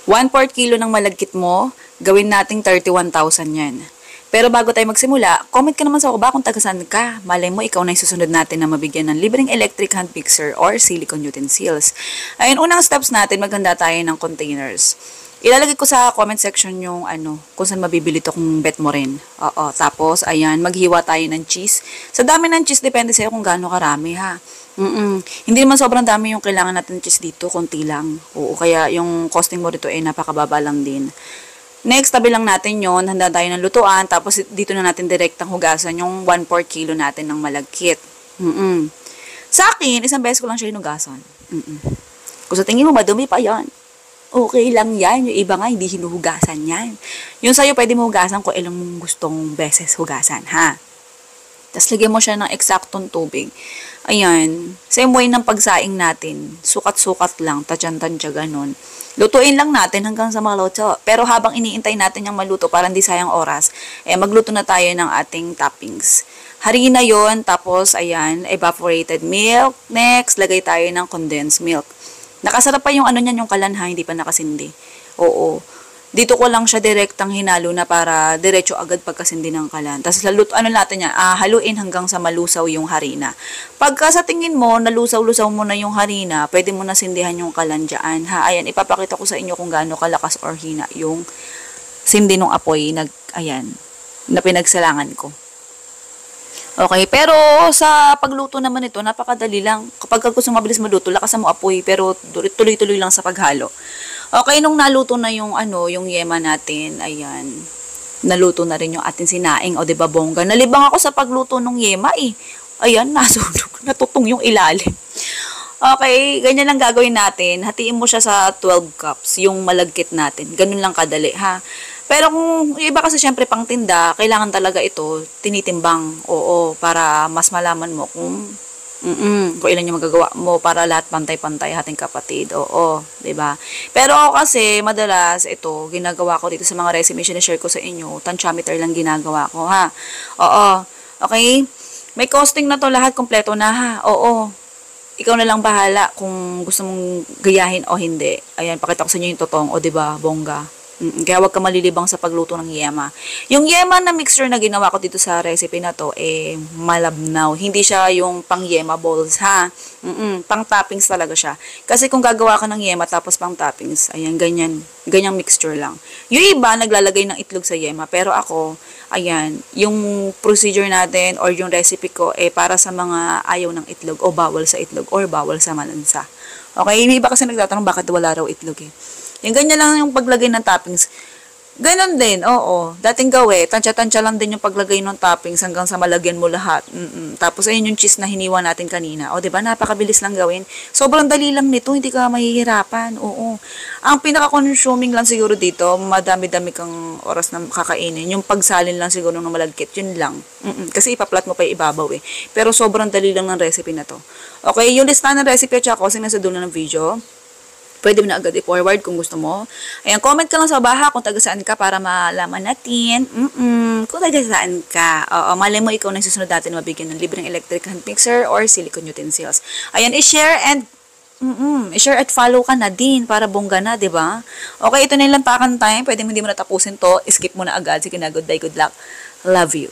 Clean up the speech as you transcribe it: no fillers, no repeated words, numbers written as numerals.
1/4 kilo ng malagkit mo, gawin nating 31,000 yan. Pero bago tayo magsimula, comment ka naman sa baba kung taga-saan ka. Malay mo, ikaw na yung susunod natin na mabigyan ng libreng electric hand mixer or silicone utensils. Ayun, unang steps natin, maghanda tayo ng containers. Ilalagay ko sa comment section yung kung saan mabibili to kung bet mo rin. Oo, tapos, ayan, maghiwa tayo ng cheese. Sa dami ng cheese, depende sa'yo kung gaano karami, ha. Hindi naman sobrang dami yung kailangan natin cheese dito, konti lang. Oo, kaya yung costing mo dito ay napakababa lang din. Next, tabi lang natin yon, handa tayo ng lutuan, tapos dito na natin direktang hugasan yung 1/4 kilo natin ng malagkit. Sa akin, isang beses ko lang siya hinugasan. Kung sa tingin mo, madumi pa yan. Okay lang yan. Yung iba nga, hindi hinuhugasan yan. Yung sa'yo, pwede mo hugasan kung ilang gustong beses hugasan, ha? Tapos, lagyan mo siya ng eksaktong tubig. Ayan. Same way ng pagsaing natin. Sukat-sukat lang. Tansya-tansya, ganun. Lutuin lang natin hanggang sa maluto. Pero habang iniintay natin yung maluto, para hindi sayang oras, magluto na tayo ng ating toppings. Harina yon, tapos, ayan, evaporated milk. Next, lagay tayo ng condensed milk. Nakasarap pa yung niyan, yung kalanha, hindi pa nakasindi. Oo. Dito ko lang siya direktang hinalo na para diretso agad pagkasindi ng kalan. Tapos natin yan, haluin hanggang sa malusaw yung harina. Pagka sa tingin mo, nalusaw-lusaw mo na yung harina, pwede mo na sindihan yung kalan dyan. Ha, ayan, ipapakita ko sa inyo kung gaano kalakas or hina yung sindi ng apoy na pinagsalangan ko. Okay, pero sa pagluto naman ito, napakadali lang. Kapag gusto mabilis maluto, lakasan mo apoy, pero tuloy-tuloy lang sa paghalo. Okay, nung naluto na yung yung yema natin, ayan, naluto na rin yung ating sinaing, o diba bongga? Nalibang ako sa pagluto ng yema eh. Ayan, nasunog, natutong yung ilalim. Okay, ganyan lang gagawin natin. Hatiin mo siya sa 12 cups, yung malagkit natin. Ganun lang kadali, ha? Pero kung iba kasi syempre pang tinda, kailangan talaga ito tinitimbang. Oo, para mas malaman mo kung ilan yung magagawa mo para lahat pantay-pantay ating kapatid. Oo, 'di ba? Pero ako kasi madalas ito ginagawa ko dito sa mga recipe na share ko sa inyo, tantiometer lang ginagawa ko, ha. Oo. Okay? May costing na to lahat, kompleto na, ha. Oo. Ikaw na lang bahala kung gusto mong gayahin o hindi. Ayan, pakita ko sa inyo yung totoong, o 'di ba, bongga. Kaya huwag ka malilibang sa pagluto ng yema. Yung yema na mixture na ginawa ko dito sa recipe na to, malabnaw. Hindi siya yung pang yema balls, ha? Pang toppings talaga siya. Kasi kung gagawa ka ng yema tapos pang toppings, ayan, ganyang mixture lang. Yung iba, naglalagay ng itlog sa yema. Pero ako, ayan, yung procedure natin or yung recipe ko, para sa mga ayaw ng itlog o bawal sa itlog or bawal sa malansa. Okay? May iba kasi nagtatanong bakit wala raw itlog eh. Yung ganyan lang yung paglagay ng toppings. Ganon din, oo. Dating gawe, tansya-tansya lang din yung paglagay ng toppings hanggang sa malagyan mo lahat. Tapos ayun yung cheese na hiniwa natin kanina. O, diba? Napakabilis lang gawin. Sobrang dali lang nito, hindi ka mahihirapan. Oo. Ang pinaka-consuming lang siguro dito, madami-dami kang oras na kakainin. Yung pagsalin lang siguro ng malagkit, yun lang. Kasi ipaplat mo pa yung ibabaw eh. Pero sobrang dali lang ng recipe na to. Okay, yung lista ng recipe at saka kasi nasa dulo ng video. Pwede mo na agad i-forward kung gusto mo. Ayan, comment ka lang sa baha kung taga-saan ka para malaman natin. Kung taga-saan ka. Oo, malay mo ikaw na susunod natin mabigyan ng libreng electric hand mixer or silicone utensils. Ayan, i-share and i-share at follow ka na din para bongga na, di ba? Okay, ito na yung lantakan time. Pwede mo hindi mo natapusin to. Skip mo na agad. Sige na, good day, good luck. Love you.